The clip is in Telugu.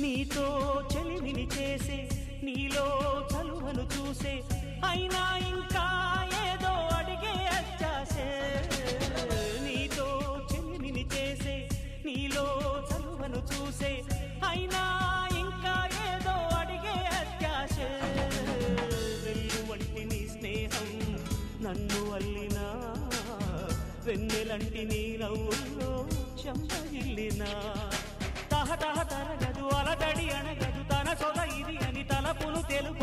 నీతో చెలిమిని చేసే నీలో చలువను చూసే అయినా ఇంకా ఏదో అడిగే అత్యాసే నీతో చెలిమిని చేసే నీలో చలువను చూసే అయినా ఇంకా ఏదో అడిగే అత్యాసే వెళ్ళు వంటి నీ స్నేహం నన్ను అల్లినా వెన్నెలంటి నీ నవ్వుల్లో చెంపగిల్లినా తహతహ తరగదు అలదడి అనగదు తన సొల ఇది అని తలపును తెలుప